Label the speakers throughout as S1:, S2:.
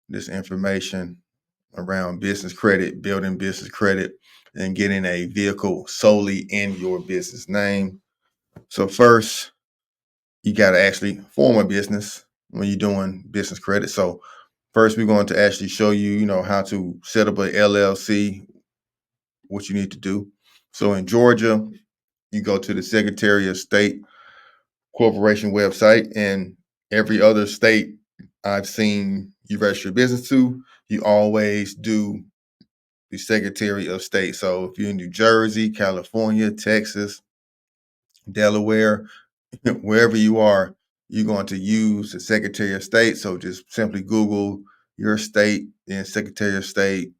S1: this information around business credit, building business credit, and getting a vehicle solely in your business name. So first, you got to actually form a business when you're doing business credit. So first, we're going to actually show you, how to set up a LLC, what you need to do. So in Georgia, you go to the Secretary of State Corporation website, and every other state I've seen you register your business to, you always do the Secretary of State. So if you're in New Jersey, California, Texas, Delaware, wherever you are, you're going to use the Secretary of State. So just simply Google your state and Secretary of State,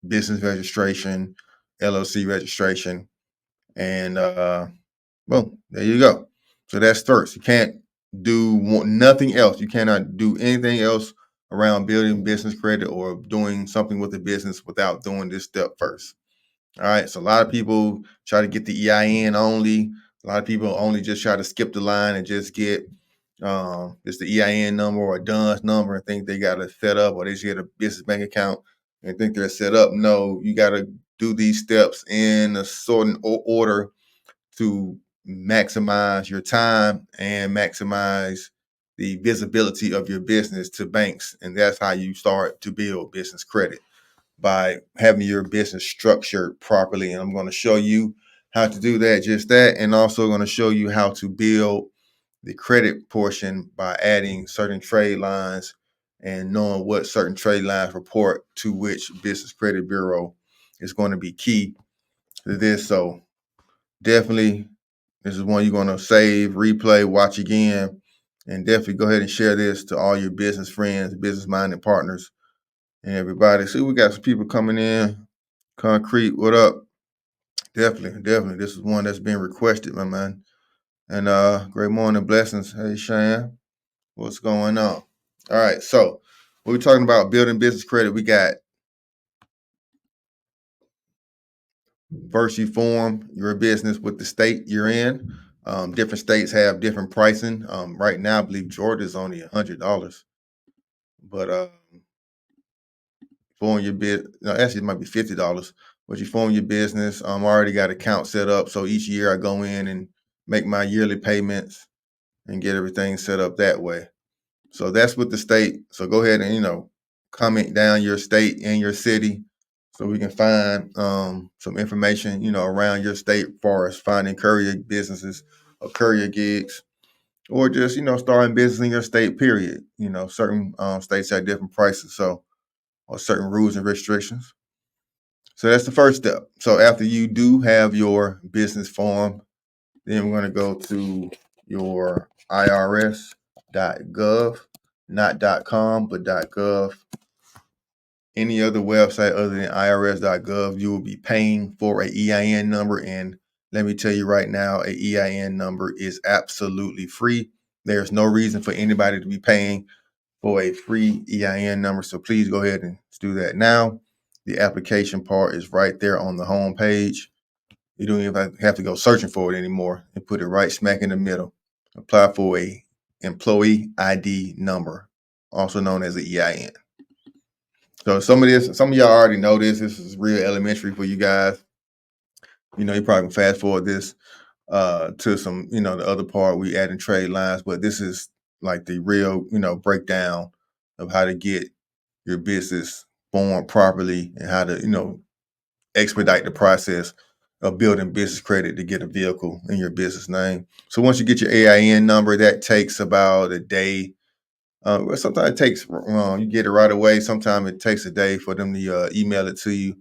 S1: business registration, LLC registration, and boom, there you go. So that's first. You can't do nothing else. You cannot do anything else around building business credit or doing something with the business without doing this step first. All right. So a lot of people try to get the EIN only. A lot of people only just try to skip the line and just get just the EIN number or a DUNS number and think they got it set up, or they just get a business bank account and think they're set up. No, you got to do these steps in a certain order to maximize your time and maximize the visibility of your business to banks. And that's how you start to build business credit, by having your business structured properly. And I'm going to show you how to do that, just that, and also going to show you how to build the credit portion by adding certain trade lines and knowing what certain trade lines report to which business credit bureau is going to be key to this. So definitely, this is one you're going to save, replay, watch again, and definitely go ahead and share this to all your business friends, business-minded partners, and everybody. See, we got some people coming in. Concrete, what up? Definitely. This is one that's been requested, my man. And great morning, blessings. Hey, Shane, what's going on? All right, so we're talking about building business credit. We got first, you form your business with the state you're in. Different states have different pricing. Right now, I believe Georgia is only $100, but form your business. No, actually, it might be $50. But you form your business. I already got an account set up, so each year I go in and make my yearly payments and get everything set up that way. So that's with the state. So go ahead and comment down your state and your city, so we can find some information around your state, as far as finding courier businesses or courier gigs, or just starting business in your state. Period. Certain states have different prices, or certain rules and restrictions. So that's the first step. So after you do have your business form, then we're going to go to your irs.gov, not .com, but .gov. Any other website other than irs.gov, you will be paying for a EIN number. And let me tell you right now, a EIN number is absolutely free. There's no reason for anybody to be paying for a free EIN number. So please go ahead and do that now. The application part is right there on the home page. You don't even have to go searching for it anymore. And put it right smack in the middle. Apply for a employee ID number, also known as an EIN. So some of y'all already know this. This is real elementary for you guys. You probably can fast forward this to some, the other part we add in trade lines, but this is like the real, breakdown of how to get your business formed properly and how to, expedite the process of building business credit to get a vehicle in your business name. So once you get your AIN number, that takes about a day. Sometimes it takes, you get it right away. Sometimes it takes a day for them to email it to you.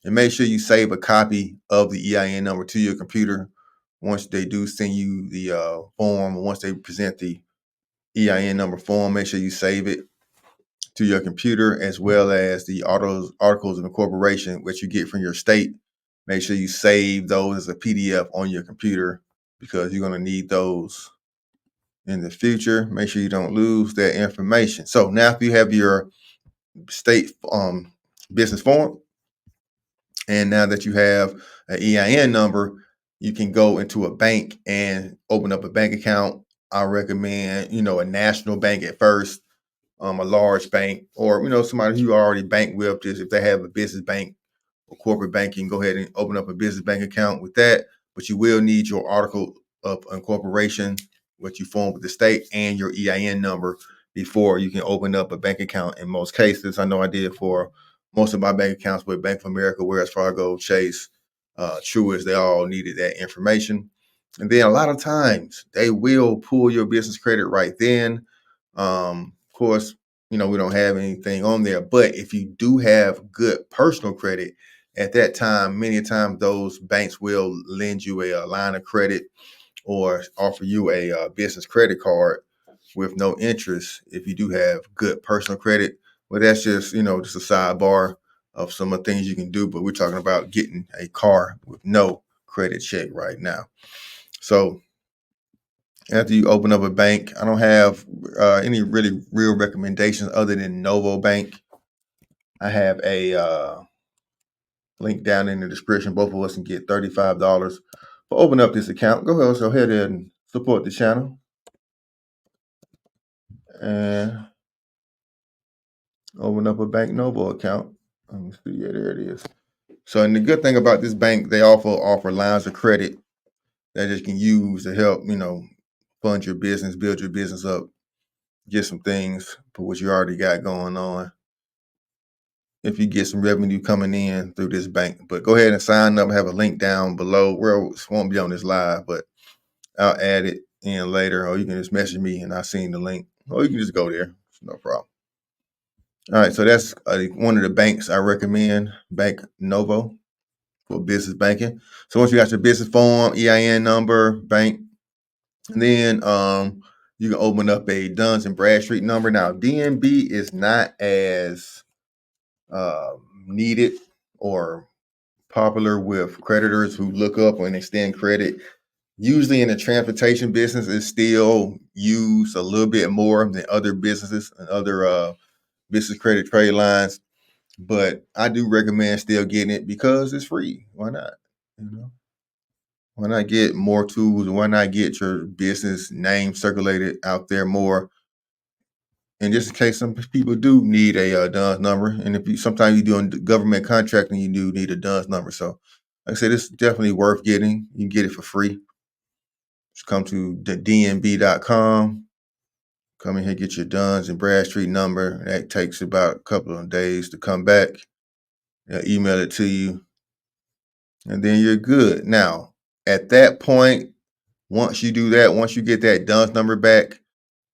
S1: And make sure you save a copy of the EIN number to your computer once they do send you the form. Once they present the EIN number form, make sure you save it to your computer, as well as the articles of incorporation, which you get from your state. Make sure you save those as a PDF on your computer, because you're going to need those in the future. Make sure you don't lose that information. So now, if you have your state business form, and now that you have an EIN number, you can go into a bank and open up a bank account. I recommend, a national bank at first. a large bank, or somebody who you already bank with. Just if they have a business bank or corporate banking, go ahead and open up a business bank account with that. But you will need your article of incorporation, what you form with the state, and your EIN number before you can open up a bank account. In most cases, I know I did for most of my bank accounts with Bank of America, Wells Fargo, Chase, Truist. They all needed that information. And then a lot of times they will pull your business credit right then. Of course, we don't have anything on there, but if you do have good personal credit at that time, many times those banks will lend you a line of credit or offer you a business credit card with no interest if you do have good personal credit. But that's just, just a sidebar of some of the things you can do. But we're talking about getting a car with no credit check right now. So after you open up a bank, I don't have any really real recommendations other than Novo Bank. I have a link down in the description. Both of us can get $35 for open up this account. Go ahead and support the channel and open up a Bank Novo account. Let me see. Yeah, there it is. So, and the good thing about this bank, they offer lines of credit that you can use to help, fund your business, build your business up, get some things for what you already got going on, if you get some revenue coming in through this bank. But go ahead and sign up. I have a link down below. It won't be on this live, but I'll add it in later, or you can just message me and I'll send the link, or you can just go there. It's no problem. All right, so that's one of the banks I recommend, Bank Novo, for business banking. So once you got your business form, EIN number, bank, and then you can open up a Duns and Bradstreet number. Now, DNB is not as needed or popular with creditors who look up and extend credit. Usually in the transportation business, it's still used a little bit more than other businesses and other business credit trade lines. But I do recommend still getting it because it's free. Why not? Why not get more tools? Why not get your business name circulated out there more? And just in case some people do need a DUNS number, and if sometimes you're doing government contracting, you do need a DUNS number. So, like I said, it's definitely worth getting. You can get it for free. Just come to the dnb.com. Come in here, get your Duns and Bradstreet number. That takes about a couple of days to come back. They'll email it to you, and then you're good. Now, at that point, once you do that, once you get that Duns number back,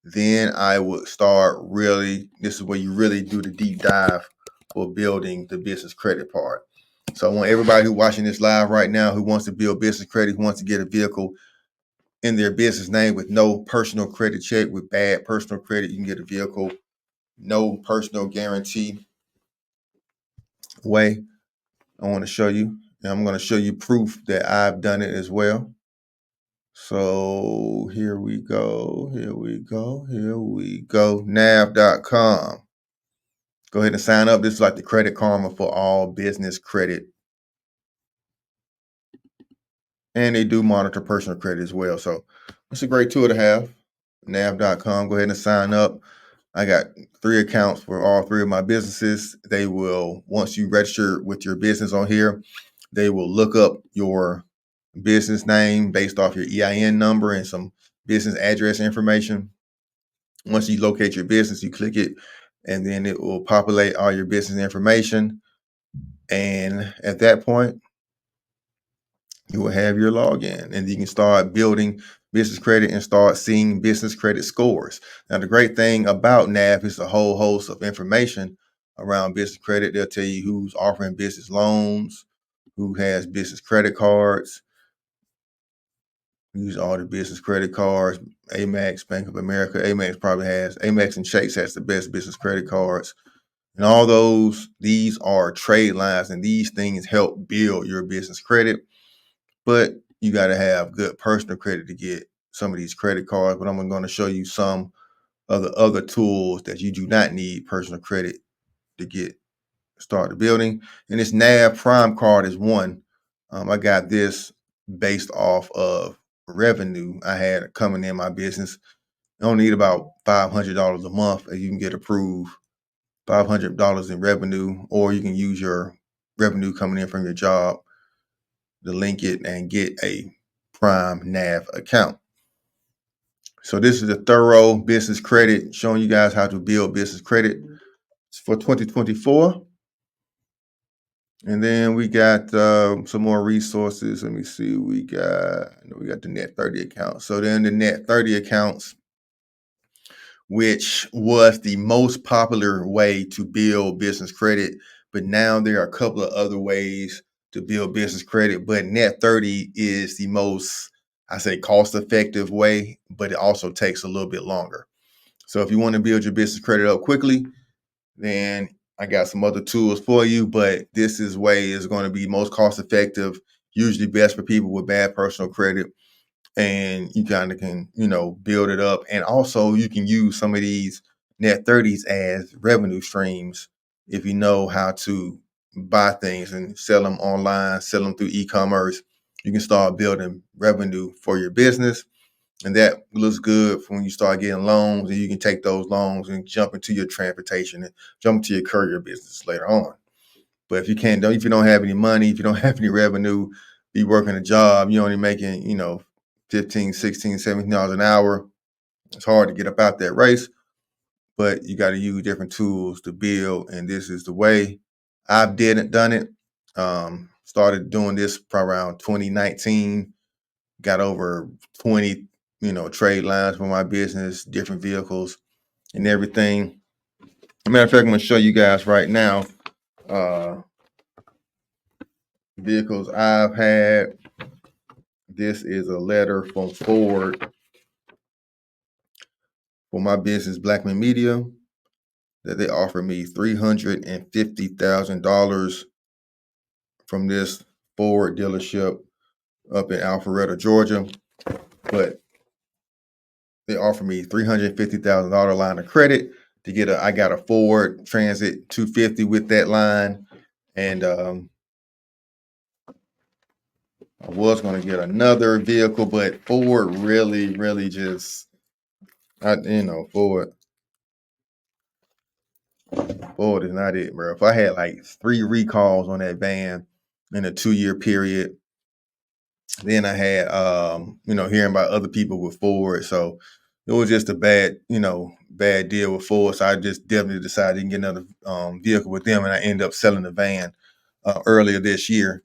S1: then I would start this is where you really do the deep dive for building the business credit part. So I want everybody who's watching this live right now who wants to build business credit, who wants to get a vehicle in their business name with no personal credit check, with bad personal credit, you can get a vehicle, no personal guarantee way. I want to show you, and I'm going to show you proof that I've done it as well. So here we go. Nav.com. Go ahead and sign up. This is like the Credit Karma for all business credit. And they do monitor personal credit as well. So it's a great tool to have. Nav.com. Go ahead and sign up. I got 3 accounts for all 3 of my businesses. They will, once you register with your business on here, they will look up your business name based off your EIN number and some business address information. Once you locate your business, you click it, and then it will populate all your business information. And at that point, you will have your login, and you can start building business credit and start seeing business credit scores. Now, the great thing about NAV is a whole host of information around business credit. They'll tell you who's offering business loans, who has business credit cards. Use all the business credit cards. Amex, Bank of America. Amex and Chase has the best business credit cards. And all these are trade lines, and these things help build your business credit. But you got to have good personal credit to get some of these credit cards. But I'm going to show you some of the other tools that you do not need personal credit to get started building. And this NAV Prime card is one. I got this based off of revenue I had coming in my business. You only need about $500 a month, and you can get approved. $500 in revenue, or you can use your revenue coming in from your job to link it and get a Prime Nav account. So this is a thorough business credit showing you guys how to build business credit for 2024. And then we got some more resources. Let me see. We got the Net 30 account. So then the Net 30 accounts, which was the most popular way to build business credit. But now there are a couple of other ways to build business credit. But Net 30 is the most, I say, cost-effective way, but it also takes a little bit longer. So if you want to build your business credit up quickly, then I got some other tools for you. But this way is going to be most cost-effective, usually best for people with bad personal credit. And you kind of can, build it up. And also you can use some of these Net 30s as revenue streams if you know how to buy things and sell them online, sell them through e-commerce. You can start building revenue for your business. And that looks good for when you start getting loans, and you can take those loans and jump into your transportation and jump into your courier business later on. But if you don't have any money, if you don't have any revenue, be working a job, you're only making, $15, $16, $17 an hour. It's hard to get up out that race, but you got to use different tools to build. And this is the way I've done it. Started doing this probably around 2019, got over 20, trade lines for my business, different vehicles and everything. As a matter of fact, I'm going to show you guys right now, vehicles I've had. This is a letter from Ford for my business, Blackmanmedia, that they offered me $350,000 from this Ford dealership up in Alpharetta, Georgia. But they offered me $350,000 line of credit to get I got a Ford Transit 250 with that line. And I was going to get another vehicle, but Ford really, really just, Ford is not it, bro. If I had like 3 recalls on that van in a 2-year period, then I had, hearing about other people with Ford. So it was just a bad deal with Ford. So I just definitely decided to get another vehicle with them, and I ended up selling the van earlier this year.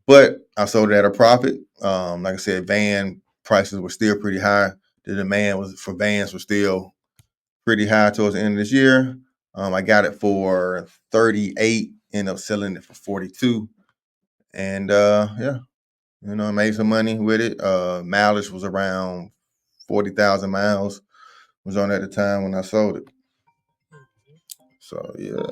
S1: But I sold it at a profit. Like I said, van prices were still pretty high. The demand for vans was still pretty high towards the end of this year. I got it for 38, ended up selling it for 42. And I made some money with it. Mileage was around 40,000 miles was on at the time when I sold it. So yeah.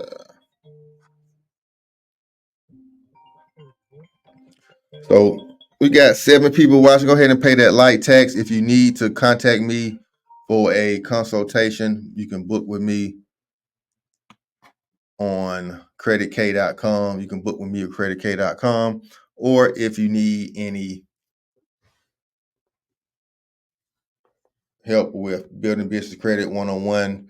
S1: So we got 7 people watching. Go ahead and pay that light tax. If you need to contact me for a consultation, you can book with me on creditkay.com. You can book with me at creditkay.com. Or if you need any help with building business credit one-on-one,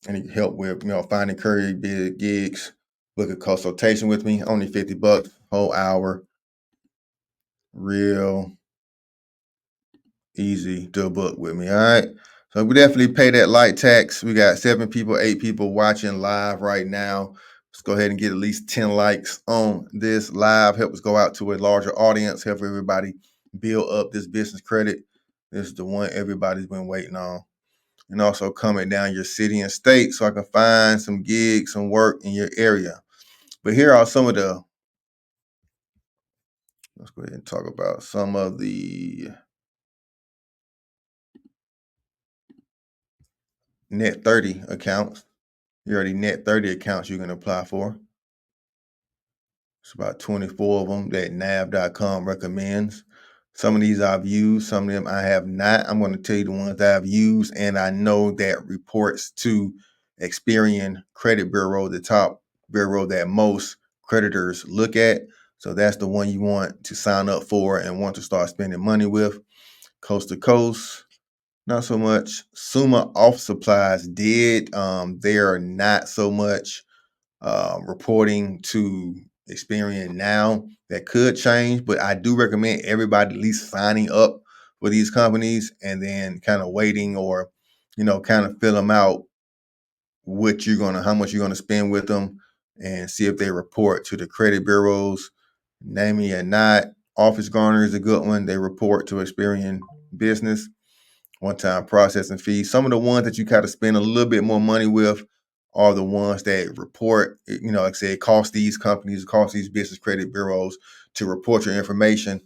S1: any help with finding courier gigs, book a consultation with me. Only $50, whole hour. Real easy to book with me. All right. So we definitely pay that light tax. We got 7 people, 8 people watching live right now. Let's go ahead and get at least 10 likes on this live. Help us go out to a larger audience. Help everybody build up this business credit. This is the one everybody's been waiting on. And also comment down your city and state so I can find some gigs, some work in your area. But here are some of let's go ahead and talk about some of the Net 30 accounts. Here are the Net 30 accounts you can apply for. It's about 24 of them that nav.com recommends. Some of these I've used, some of them I have not. I'm going to tell you the ones I've used, and I know that reports to Experian Credit Bureau, the top bureau that most creditors look at. So that's the one you want to sign up for and want to start spending money with. Coast to Coast, not so much. Summa Office Supplies did. They are not so much reporting to Experian now. That could change, but I do recommend everybody at least signing up for these companies and then kind of waiting, or kind of fill them out how much you're gonna spend with them, and see if they report to the credit bureaus. Name me or not, Office Garner is a good one. They report to Experian Business. One-time processing fees. Some of the ones that you kind of spend a little bit more money with are the ones that report, like I said, it costs these companies, it costs these business credit bureaus to report your information.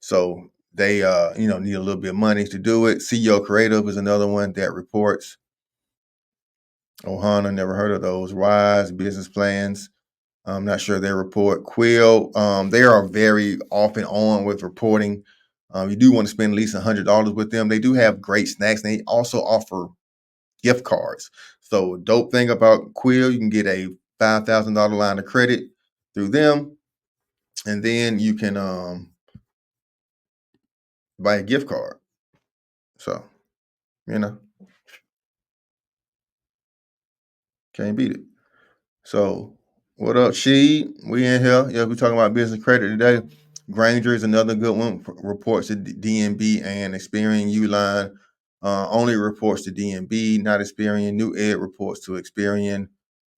S1: So they, need a little bit of money to do it. CEO Creative is another one that reports. Ohana, never heard of those. Wise Business Plans. I'm not sure they report. Quill, they are very often on with reporting. You do want to spend at least $100 with them. They do have great snacks. They also offer gift cards. So dope thing about Quill, you can get a $5,000 line of credit through them, and then you can buy a gift card. So, you know, can't beat it. So, what up, She? We in here. Yeah, we talking about business credit today. Granger is another good one. Reports to DNB and Experian. Uline only reports to DNB, not Experian. New Ed reports to Experian.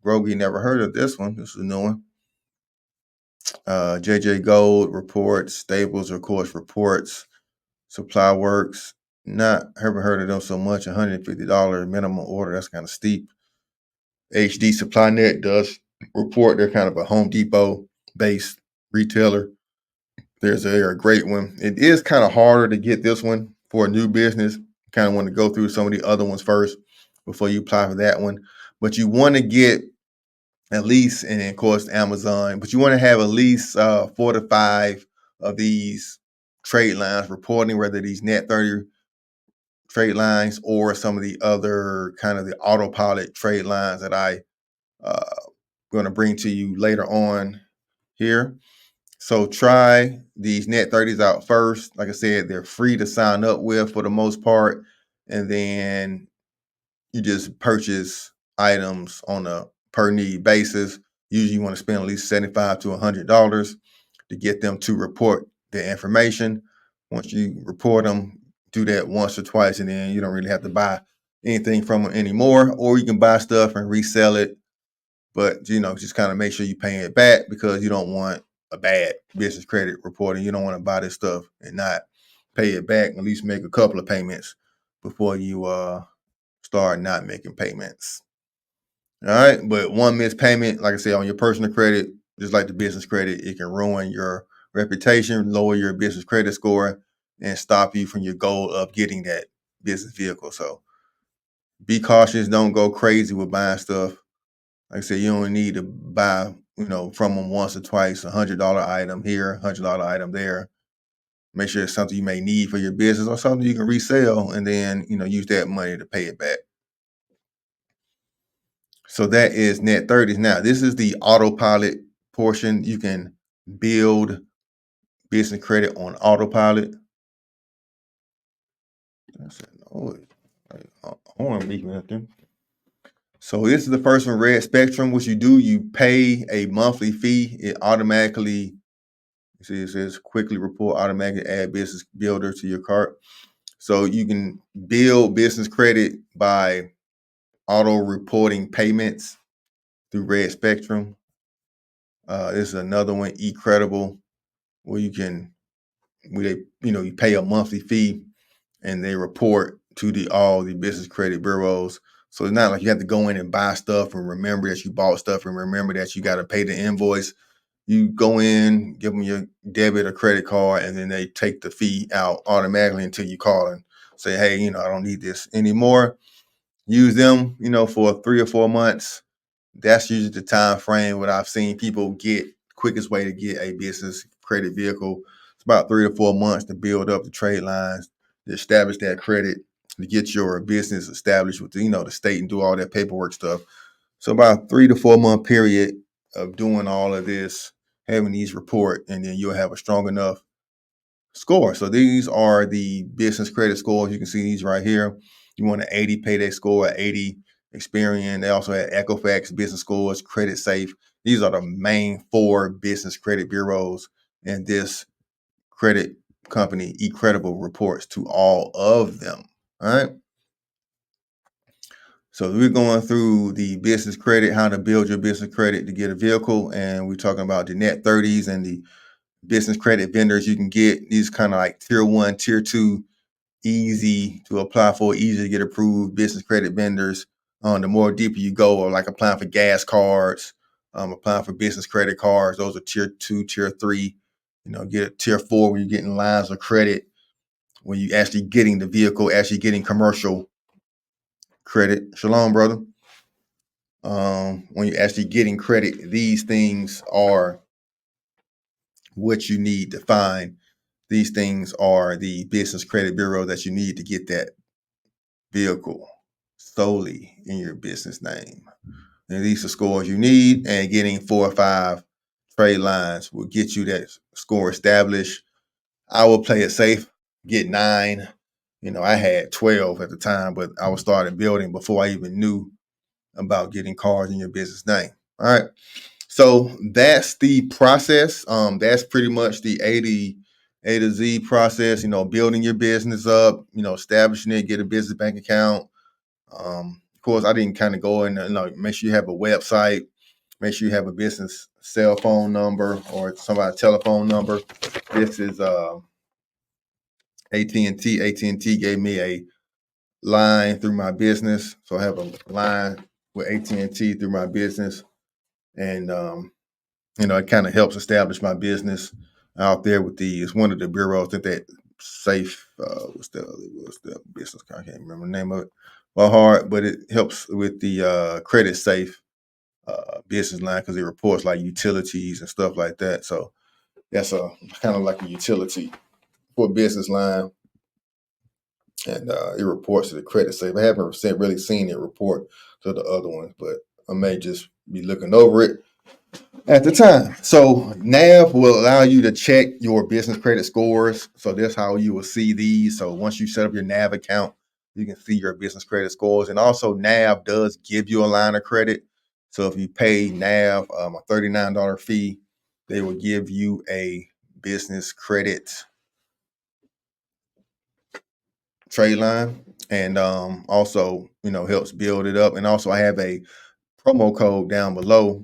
S1: Grogy, never heard of this one. This is a new one. JJ Gold reports. Staples, of course, reports. Supply Works, not haven't heard of them so much. $150 minimum order. That's kind of steep. HD Supply Net does report. They're kind of a Home Depot based retailer. They're a great one. It is kind of harder to get this one for a new business. Kind of want to go through some of the other ones first before you apply for that one. But you want to get at least, and of course Amazon, but you want to have at least 4 to 5 of these trade lines reporting, whether these net 30 trade lines or some of the other kind of the autopilot trade lines that I going to bring to you later on here. So try these net 30s out first. Like I said, they're free to sign up with for the most part. And then you just purchase items on a per need basis. Usually you want to spend at least $75 to $100 to get them to report the information. Once you report them, do that once or twice, and then you don't really have to buy anything from them anymore. Or you can buy stuff and resell it, but just kind of make sure you pay it back, because you don't want a bad business credit reporting. You don't want to buy this stuff and not pay it back. At least make a couple of payments before you start not making payments. All right. But one missed payment, like I said, on your personal credit, just like the business credit, it can ruin your reputation, lower your business credit score, and stop you from your goal of getting that business vehicle. So be cautious. Don't go crazy with buying stuff. Like I said, you only need to buy, from them once or twice, $100 item here, $100 item there. Make sure it's something you may need for your business or something you can resell, and then, use that money to pay it back. So that is net 30s. Now, this is the autopilot portion. You can build business credit on autopilot. That's a noise. Horn beeping up there. So this is the first one, Red Spectrum. What you do, you pay a monthly fee. It automatically, it says quickly report, automatically add business builder to your cart. So you can build business credit by auto reporting payments through Red Spectrum. This is another one, eCredible, where you pay a monthly fee and they report to all the business credit bureaus. So it's not like you have to go in and buy stuff and remember that you bought stuff and remember that you got to pay the invoice. You go in, give them your debit or credit card, and then they take the fee out automatically until you call and say, hey, I don't need this anymore. Use them, for 3 or 4 months. That's usually the time frame when I've seen people get quickest way to get a business credit vehicle. It's about 3 to 4 months to build up the trade lines, to establish that credit, to get your business established with the state and do all that paperwork stuff. So about 3 to 4 month period of doing all of this, having these report, and then you'll have a strong enough score. So these are the business credit scores. You can see these right here. You want an 80 payday score, an 80 Experian. They also have Equifax business scores, Credit Safe. These are the main 4 business credit bureaus, and this credit company, eCredible, reports to all of them. All right. So we're going through the business credit, how to build your business credit to get a vehicle, and we're talking about the net 30s and the business credit vendors you can get. These kind of like tier 1, tier 2, easy to apply for, easy to get approved business credit vendors. The more deeper you go, or like applying for gas cards, applying for business credit cards, those are tier 2, tier 3. Get a tier 4 where you're getting lines of credit, when you actually getting the vehicle, actually getting commercial credit. Shalom, brother. When you're actually getting credit, these things are what you need to find. These things are the business credit bureau that you need to get that vehicle solely in your business name. And these are scores you need, and getting 4 or 5 trade lines will get you that score established. I will play it safe, get 9. I had 12 at the time, but I was starting building before I even knew about getting cars in your business name. All right. So that's the process. That's pretty much the A to Z process, building your business up, establishing it, get a business bank account. Of course, I didn't kind of go in, make sure you have a website, make sure you have a business cell phone number or somebody's telephone number. This is AT&T. AT&T gave me a line through my business. So I have a line with AT&T through my business. And, it kind of helps establish my business out there with it's one of the bureaus that safe, what's the business? I can't remember the name of it by heart, but it helps with the credit safe business line because it reports like utilities and stuff like that. So that's a kind of like a utility for a business line, and it reports to the credit safe. I haven't really seen it report to the other ones, but I may just be looking over it at the time. So NAV will allow you to check your business credit scores. So that's how you will see these. So once you set up your NAV account, you can see your business credit scores. And also NAV does give you a line of credit. So if you pay NAV a $39 fee, they will give you a business credit trade line, and also helps build it up. And also I have a promo code down below.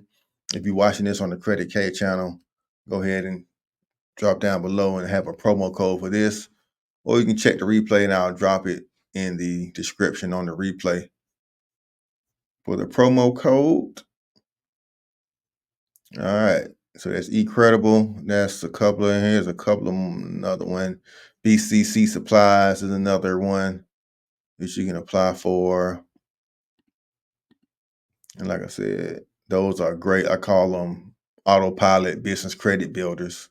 S1: If you're watching this on the Credit K channel, go ahead and drop down below and have a promo code for this, or you can check the replay and I'll drop it in the description on the replay for the promo code. All right, so that's eCredible. That's a couple of, here's a couple of another one. BCC Supplies is another one that you can apply for. And like I said, those are great. I call them autopilot business credit builders.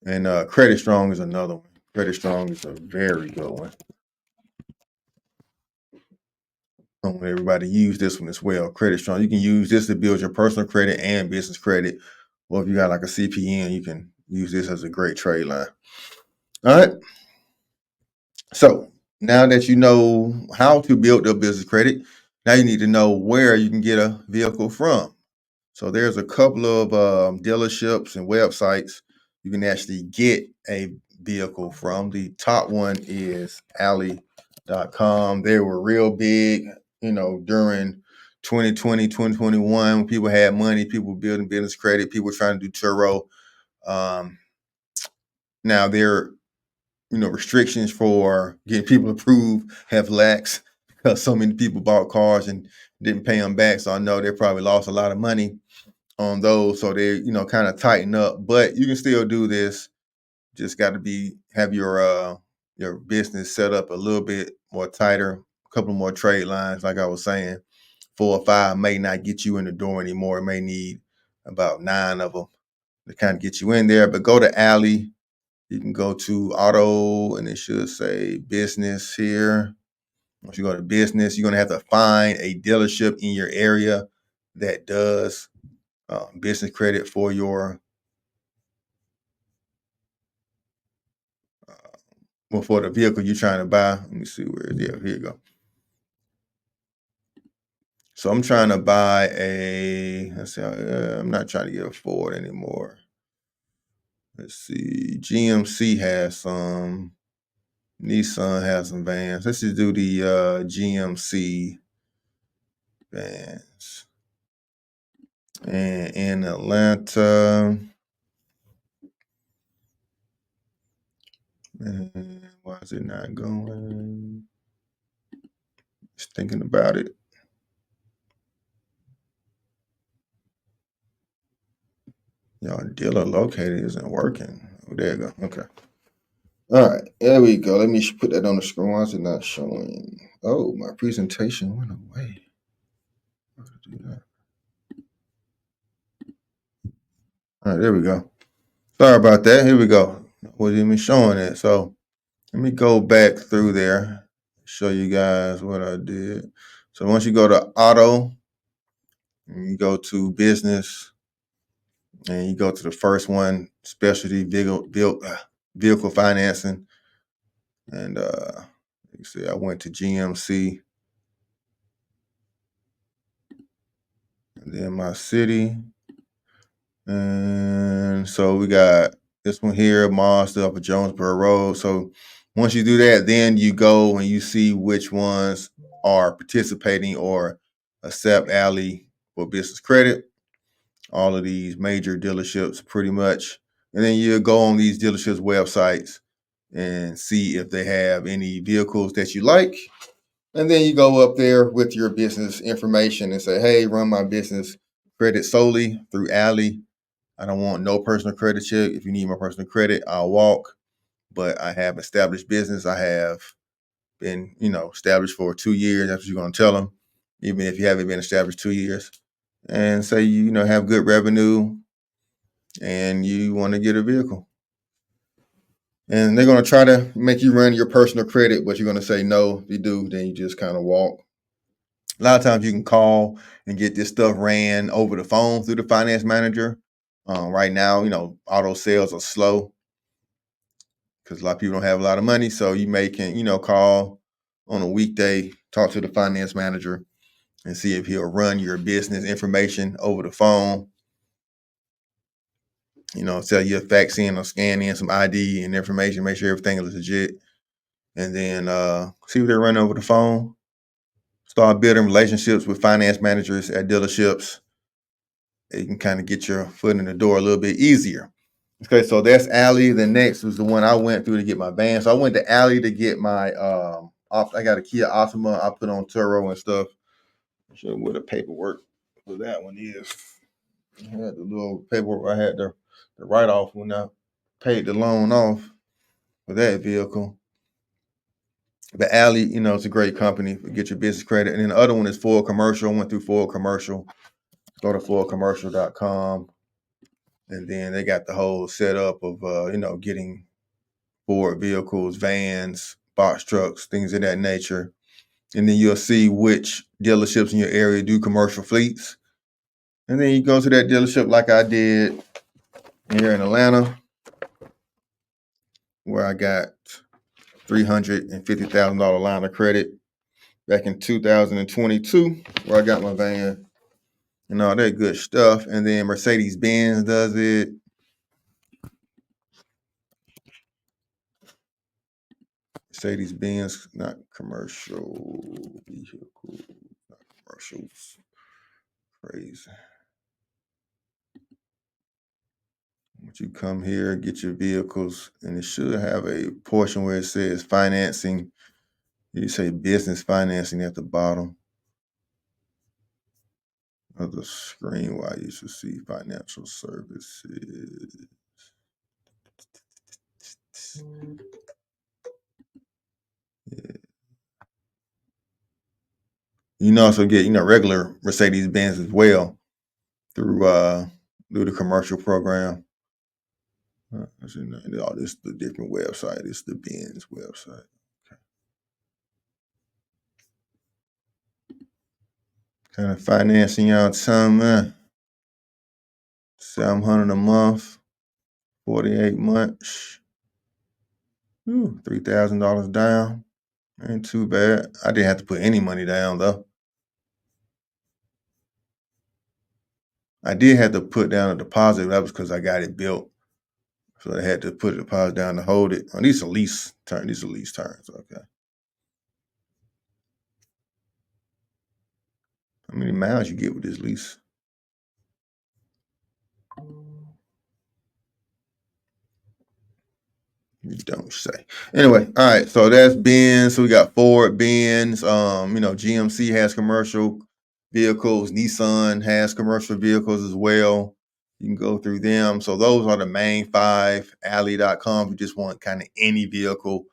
S1: And Credit Strong is another one. Credit Strong is a very good one. I want everybody to use this one as well. Credit Strong. You can use this to build your personal credit and business credit. Or if you got like a CPN, you can use this as a great trade line. All right. So now that you know how to build your business credit, now you need to know where you can get a vehicle from. So there's a couple of dealerships and websites you can actually get a vehicle from. The top one is Alley.com. They were real big, during 2020, 2021, when people had money, people building business credit, people trying to do Turo. Now there, restrictions for getting people approved have laxed because so many people bought cars and didn't pay them back. So I know they probably lost a lot of money on those. So they, kind of tighten up, but you can still do this. Just got to have your business set up a little bit more tighter, a couple more trade lines. Like I was saying, 4 or 5 may not get you in the door anymore. It may need about 9 of them to kind of get you in there, but go to Alley. You can go to auto and it should say business here. Once you go to business, you're going to have to find a dealership in your area that does business credit for your well, for the vehicle you're trying to buy. Let me see where it is. Yeah, here you go. So I'm trying to buy let's see, I'm not trying to get a Ford anymore. Let's see, GMC has some, Nissan has some vans. Let's just do the GMC vans. And in Atlanta, why is it not going? Just thinking about it. Y'all dealer located isn't working. Oh, there you go. Okay. All right, there we go. Let me put that on the screen. Why is it not showing? Oh, my presentation went away. How to do that? All right, there we go. Sorry about that. Here we go. Wasn't even showing it. So let me go back through there, show you guys what I did. So once you go to auto, and you go to business, and you go to the first one, specialty vehicle financing, and you see, I went to GMC, and then my city, and so we got this one here, Mazda up at Jonesboro Road. So once you do that, then you go and you see which ones are participating or accept Alley for business credit. All of these major dealerships pretty much. And then you go on these dealerships websites and see if they have any vehicles that you like. And then you go up there with your business information and say, hey, run my business credit solely through Alley. I don't want no personal credit check. If you need my personal credit, I'll walk. But I have established business. I have been, established for 2 years. That's what you're going to tell them, even if you haven't been established 2 years. And say, have good revenue and you want to get a vehicle. And they're going to try to make you run your personal credit, but you're going to say no. If you do, then you just kind of walk. A lot of times you can call and get this stuff ran over the phone through the finance manager. Right now, auto sales are slow because a lot of people don't have a lot of money. So you can call on a weekday, talk to the finance manager and see if he'll run your business information over the phone. Tell you to fax in or scan in some ID and information, make sure everything is legit. And then see what they run over the phone. Start building relationships with finance managers at dealerships. You can kind of get your foot in the door a little bit easier. Okay, so that's Alley. The next was the one I went through to get my van. So I went to Alley to get my I got a Kia Optima. I put on Turo and stuff. I'll show you what the paperwork for that one is. I had the little paperwork. I had the write off when I paid the loan off for that vehicle. But Alley, it's a great company for get your business credit. And then the other one is Ford Commercial. I went through Ford Commercial. Go to FordCommercial.com. And then they got the whole setup of getting Ford vehicles, vans, box trucks, things of that nature. And then you'll see which dealerships in your area do commercial fleets. And then you go to that dealership like I did here in Atlanta, where I got $350,000 line of credit back in 2022, where I got my van and all that good stuff. And then Mercedes-Benz does it. Mercedes-Benz, not commercial vehicle, not commercials. Crazy. Once you come here, get your vehicles, and it should have a portion where it says financing. You say business financing at the bottom of the screen where you should see financial services. Yeah. You can also get, regular Mercedes-Benz as well through the commercial program. This is the different website. It's the Benz website. Okay. Kind of financing out some $700 a month, 48 months. $3,000 down. Ain't too bad. I didn't have to put any money down though. I did have to put down a deposit. That was because I got it built. So I had to put a deposit down to hold it. Oh, these are lease terms. These are lease terms. Okay. How many miles you get with this lease? You don't say. Anyway, all right. So that's Benz. So we got Ford, Benz. GMC has commercial vehicles. Nissan has commercial vehicles as well. You can go through them. So those are the main five. Alley.com. You just want kind of any vehicle,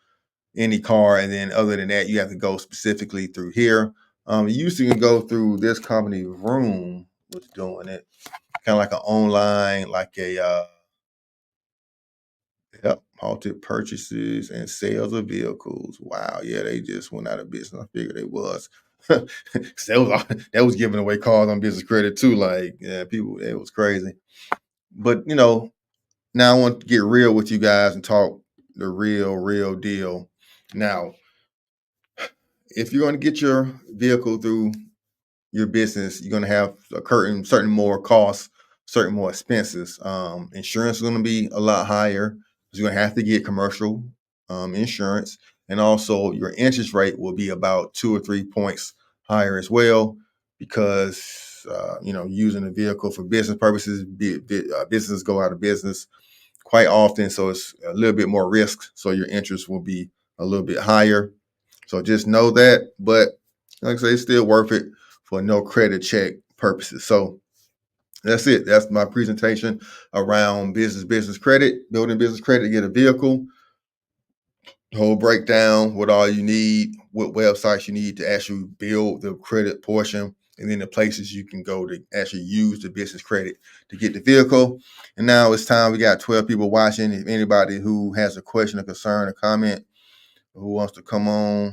S1: any car, and then other than that, you have to go specifically through here. You used to go through this company. Room was doing it, kind of like an online, like a yep, halted purchases and sales of vehicles. Wow, yeah, they just went out of business. I figured they was. That was giving away cars on business credit too. Like, yeah, people, it was crazy. But now I want to get real with you guys and talk the real deal. Now, if you're going to get your vehicle through your business, you're going to have a certain more costs, certain more expenses. Insurance is going to be a lot higher. You're going to have to get commercial insurance, and also your interest rate will be about 2 or 3 points higher as well, because using a vehicle for business purposes, businesses go out of business quite often, so it's a little bit more risk. So your interest will be a little bit higher. So just know that, but like I say, it's still worth it for no credit check purposes. So that's it. That's my presentation around business credit, building business credit to get a vehicle. Whole breakdown, what all you need, what websites you need to actually build the credit portion, and then the places you can go to actually use the business credit to get the vehicle. And now it's time. We got 12 people watching. If anybody who has a question, a concern, a comment, who wants to come on